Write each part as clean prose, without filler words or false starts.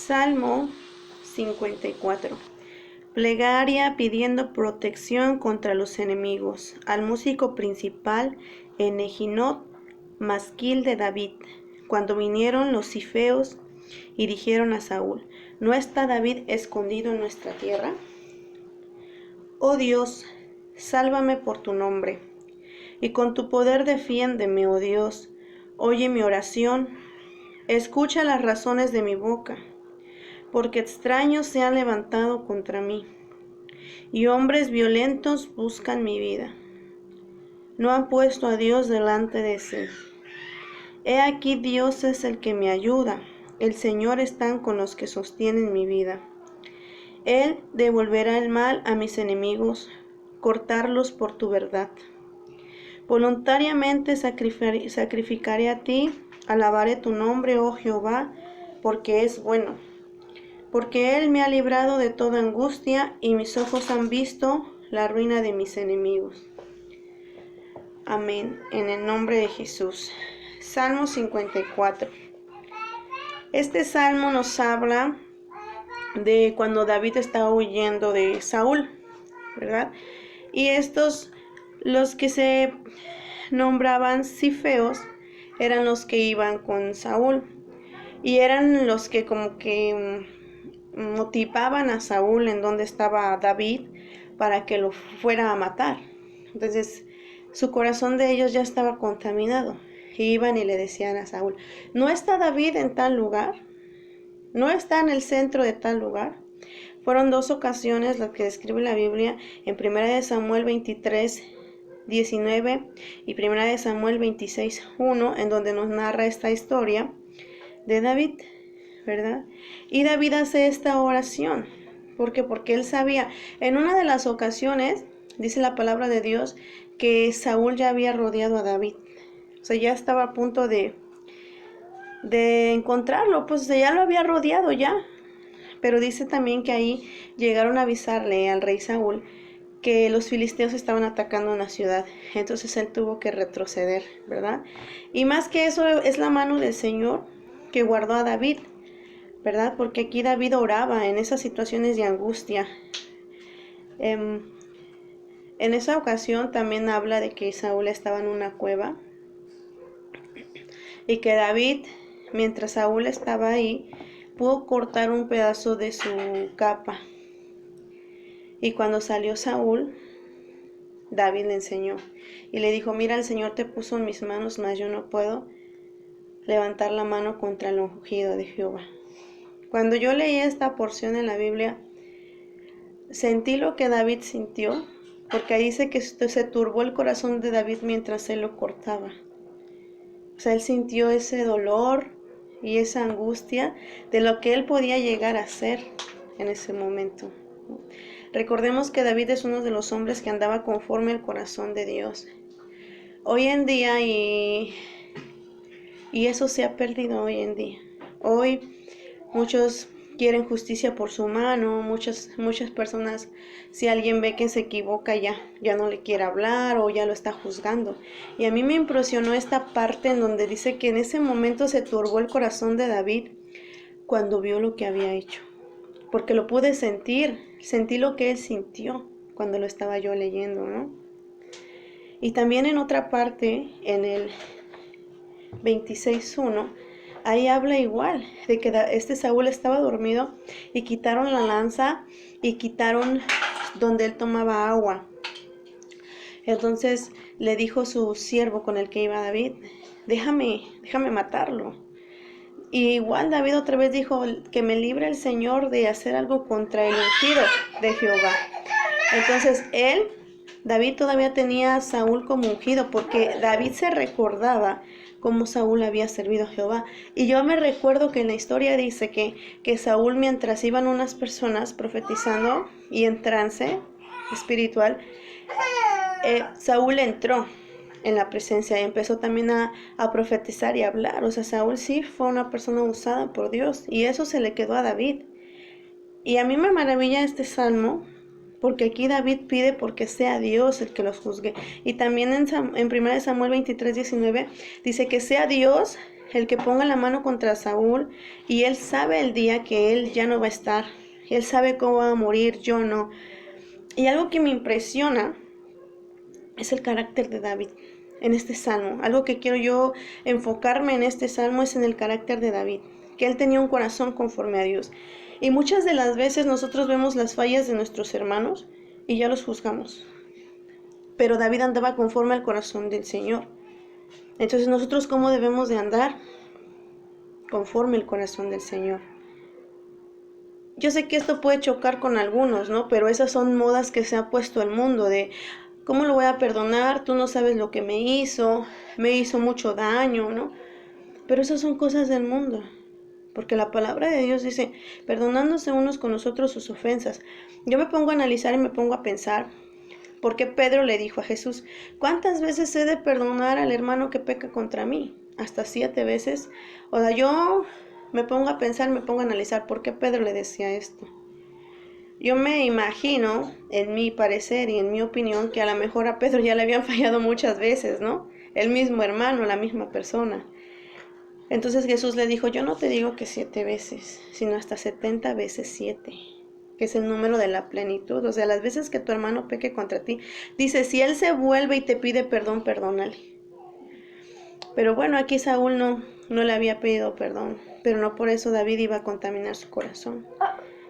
Salmo 54. Plegaria pidiendo protección contra los enemigos. Al músico principal en Ejinot, masquil de David. Cuando vinieron los cifeos y dijeron a Saúl: ¿No está David escondido en nuestra tierra? Oh Dios, sálvame por tu nombre, y con tu poder defiéndeme, oh Dios. Oye mi oración, escucha las razones de mi boca, porque extraños se han levantado contra mí, y hombres violentos buscan mi vida. No han puesto a Dios delante de sí. He aquí Dios es el que me ayuda, el Señor está con los que sostienen mi vida. Él devolverá el mal a mis enemigos, cortarlos por tu verdad. Voluntariamente sacrificaré a ti, alabaré tu nombre, oh Jehová, porque es bueno. Porque Él me ha librado de toda angustia, y mis ojos han visto la ruina de mis enemigos. Amén. En el nombre de Jesús. Salmo 54. Este salmo nos habla de cuando David estaba huyendo de Saúl, ¿verdad? Y los que se nombraban cifeos, eran los que iban con Saúl. Y eran los que como que motivaban a Saúl en donde estaba David para que lo fuera a matar. Entonces su corazón de ellos ya estaba contaminado. Y iban y le decían a Saúl: ¿No está David en tal lugar? ¿No está en el centro de tal lugar? Fueron dos ocasiones las que describe la Biblia, en 1 Samuel 23, 19 y 1 Samuel 26, 1, en donde nos narra esta historia de David, ¿verdad? Y David hace esta oración. ¿Por qué? Porque él sabía, en una de las ocasiones, dice la palabra de Dios, que Saúl ya había rodeado a David. O sea, ya estaba a punto de encontrarlo, pues ya lo había rodeado ya. Pero dice también que ahí llegaron a avisarle al rey Saúl que los filisteos estaban atacando una ciudad. Entonces él tuvo que retroceder, ¿verdad? Y más que eso, es la mano del Señor que guardó a David, ¿verdad? Porque aquí David oraba en esas situaciones de angustia. En esa ocasión también habla de que Saúl estaba en una cueva y que David, mientras Saúl estaba ahí, pudo cortar un pedazo de su capa. Y cuando salió Saúl, David le enseñó y le dijo: mira, el Señor te puso en mis manos, mas yo no puedo levantar la mano contra el ungido de Jehová. Cuando yo leí esta porción en la Biblia, sentí lo que David sintió, porque ahí dice que se turbó el corazón de David mientras él lo cortaba. O sea, él sintió ese dolor y esa angustia de lo que él podía llegar a hacer en ese momento. Recordemos que David es uno de los hombres que andaba conforme al corazón de Dios. Hoy en día, y eso se ha perdido hoy en día. Hoy muchos quieren justicia por su mano, muchas personas, si alguien ve que se equivoca, ya no le quiere hablar o ya lo está juzgando. Y a mí me impresionó esta parte en donde dice que en ese momento se turbó el corazón de David cuando vio lo que había hecho. Porque lo pude sentir, sentí lo que él sintió cuando lo estaba yo leyendo, ¿no? Y también en otra parte, en el 26:1, ahí habla igual, de que este Saúl estaba dormido y quitaron la lanza y quitaron donde él tomaba agua. Entonces le dijo su siervo con el que iba David: déjame matarlo. Y igual David otra vez dijo: que me libre el Señor de hacer algo contra el ungido de Jehová. Entonces David todavía tenía a Saúl como ungido, porque David se recordaba cómo Saúl había servido a Jehová. Y yo me recuerdo que en la historia dice que Saúl, mientras iban unas personas profetizando y en trance espiritual, Saúl entró en la presencia y empezó también a profetizar y a hablar. O sea, Saúl sí fue una persona usada por Dios, y eso se le quedó a David. Y a mí me maravilla este salmo, porque aquí David pide porque sea Dios el que los juzgue. Y también en 1 Samuel 23, 19 dice que sea Dios el que ponga la mano contra Saúl, y él sabe el día que él ya no va a estar. Él sabe cómo va a morir, yo no. Y algo que me impresiona es el carácter de David en este salmo. Algo que quiero yo enfocarme en este salmo es en el carácter de David, que él tenía un corazón conforme a Dios. Y muchas de las veces nosotros vemos las fallas de nuestros hermanos y ya los juzgamos. Pero David andaba conforme al corazón del Señor. Entonces nosotros, ¿cómo debemos de andar? Conforme al corazón del Señor. Yo sé que esto puede chocar con algunos, ¿no? Pero esas son modas que se ha puesto el mundo de ¿cómo lo voy a perdonar? Tú no sabes lo que me hizo mucho daño, ¿no? Pero esas son cosas del mundo. Porque la palabra de Dios dice, perdonándose unos con los otros sus ofensas. Yo me pongo a analizar y me pongo a pensar, ¿por qué Pedro le dijo a Jesús, ¿cuántas veces he de perdonar al hermano que peca contra mí? ¿Hasta 7 veces? O sea, yo me pongo a pensar, me pongo a analizar, ¿por qué Pedro le decía esto? Yo me imagino, en mi parecer y en mi opinión, que a lo mejor a Pedro ya le habían fallado muchas veces, ¿no? El mismo hermano, la misma persona. Entonces Jesús le dijo, yo no te digo que 7 veces, sino hasta 70 veces 7, que es el número de la plenitud. O sea, las veces que tu hermano peque contra ti, dice, si él se vuelve y te pide perdón, perdónale. Pero bueno, aquí Saúl no le había pedido perdón, pero no por eso David iba a contaminar su corazón,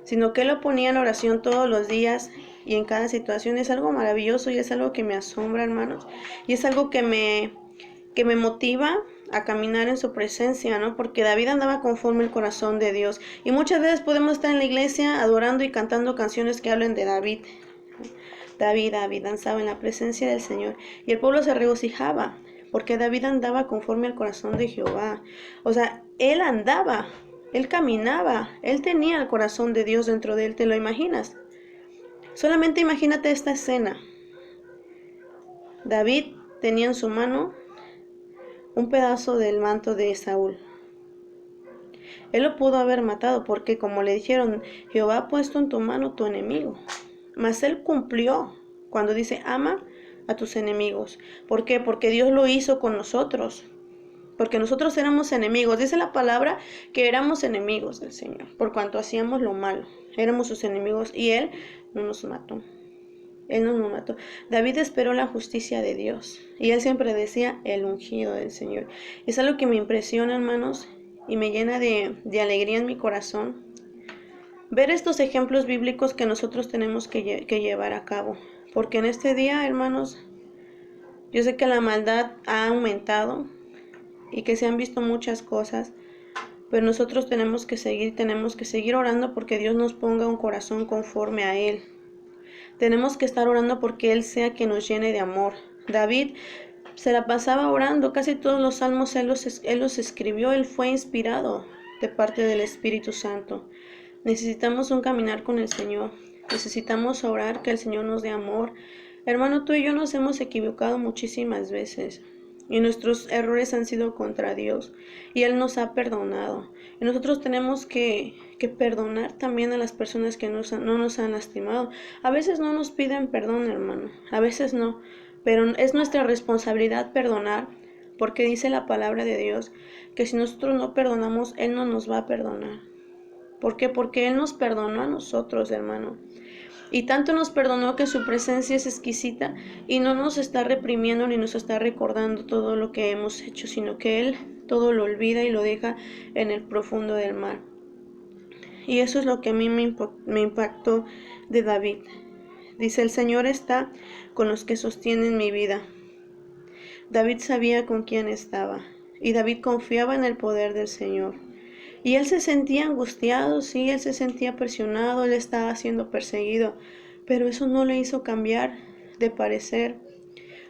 sino que él lo ponía en oración todos los días y en cada situación. Es algo maravilloso y es algo que me asombra, hermanos, y es algo que me motiva a caminar en su presencia, ¿no? Porque David andaba conforme al corazón de Dios. Y muchas veces podemos estar en la iglesia adorando y cantando canciones que hablen de David. David danzaba en la presencia del Señor y el pueblo se regocijaba porque David andaba conforme al corazón de Jehová. O sea, él andaba, él caminaba, él tenía el corazón de Dios dentro de él. ¿Te lo imaginas? Solamente imagínate esta escena. David tenía en su mano un pedazo del manto de Saúl. Él lo pudo haber matado porque, como le dijeron, Jehová ha puesto en tu mano tu enemigo. Mas él cumplió cuando dice, ama a tus enemigos. ¿Por qué? Porque Dios lo hizo con nosotros. Porque nosotros éramos enemigos. Dice la palabra que éramos enemigos del Señor, por cuanto hacíamos lo malo. Éramos sus enemigos y Él no nos mató. Él no nos mató. David esperó la justicia de Dios. Y él siempre decía, el ungido del Señor. Es algo que me impresiona, hermanos, y me llena de alegría en mi corazón. Ver estos ejemplos bíblicos que nosotros tenemos que llevar a cabo. Porque en este día, hermanos, yo sé que la maldad ha aumentado y que se han visto muchas cosas. Pero nosotros tenemos que seguir orando porque Dios nos ponga un corazón conforme a Él. Tenemos que estar orando porque Él sea quien nos llene de amor. David se la pasaba orando, casi todos los salmos él los escribió, él fue inspirado de parte del Espíritu Santo. Necesitamos un caminar con el Señor, necesitamos orar que el Señor nos dé amor. Hermano, tú y yo nos hemos equivocado muchísimas veces y nuestros errores han sido contra Dios y Él nos ha perdonado. Y nosotros tenemos que perdonar también a las personas que no nos han lastimado. A veces no nos piden perdón, hermano, a veces no, pero es nuestra responsabilidad perdonar, porque dice la palabra de Dios que si nosotros no perdonamos, Él no nos va a perdonar. ¿Por qué? Porque Él nos perdonó a nosotros, hermano. Y tanto nos perdonó que su presencia es exquisita y no nos está reprimiendo ni nos está recordando todo lo que hemos hecho, sino que Él todo lo olvida y lo deja en el profundo del mar. Y eso es lo que a mí me impactó de David. Dice, el Señor está con los que sostienen mi vida. David sabía con quién estaba y David confiaba en el poder del Señor. Y él se sentía angustiado, sí, él se sentía presionado, él estaba siendo perseguido, pero eso no le hizo cambiar de parecer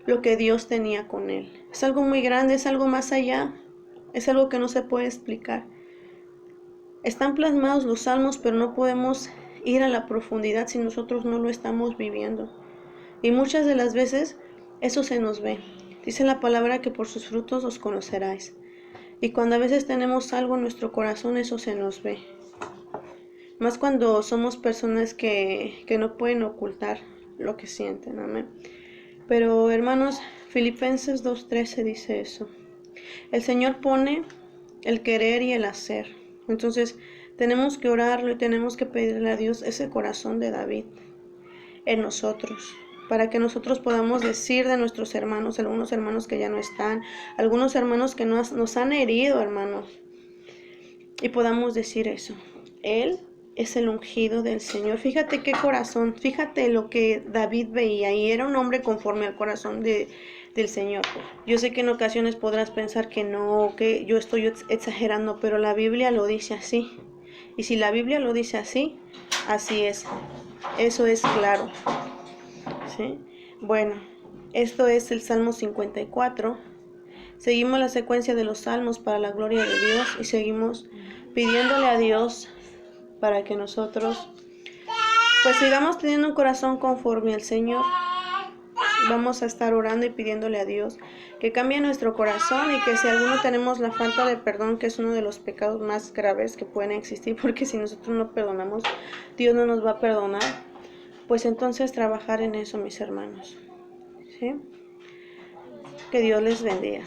lo que Dios tenía con él. Es algo muy grande, es algo más allá, es algo que no se puede explicar. Están plasmados los salmos, pero no podemos ir a la profundidad si nosotros no lo estamos viviendo. Y muchas de las veces eso se nos ve. Dice la palabra que por sus frutos los conoceráis. Y cuando a veces tenemos algo en nuestro corazón, eso se nos ve. Más cuando somos personas que no pueden ocultar lo que sienten. Amén. Pero hermanos, Filipenses 2:13 dice eso. El Señor pone el querer y el hacer. Entonces, tenemos que orarlo y tenemos que pedirle a Dios ese corazón de David en nosotros, para que nosotros podamos decir de nuestros hermanos, algunos hermanos que ya no están, algunos hermanos que nos han herido, hermanos, y podamos decir eso. Él es el ungido del Señor. Fíjate qué corazón, fíjate lo que David veía, y era un hombre conforme al corazón del Señor. Yo sé que en ocasiones podrás pensar que no, que yo estoy exagerando, pero la Biblia lo dice así. Y si la Biblia lo dice así, así es. Eso es claro. ¿Sí? Bueno, esto es el Salmo 54. Seguimos la secuencia de los salmos para la gloria de Dios y seguimos pidiéndole a Dios para que nosotros pues sigamos teniendo un corazón conforme al Señor. Vamos a estar orando y pidiéndole a Dios que cambie nuestro corazón, y que si alguno tenemos la falta de perdón, que es uno de los pecados más graves que pueden existir, porque si nosotros no perdonamos, Dios no nos va a perdonar, pues entonces trabajar en eso, mis hermanos. ¿Sí? Que Dios les bendiga.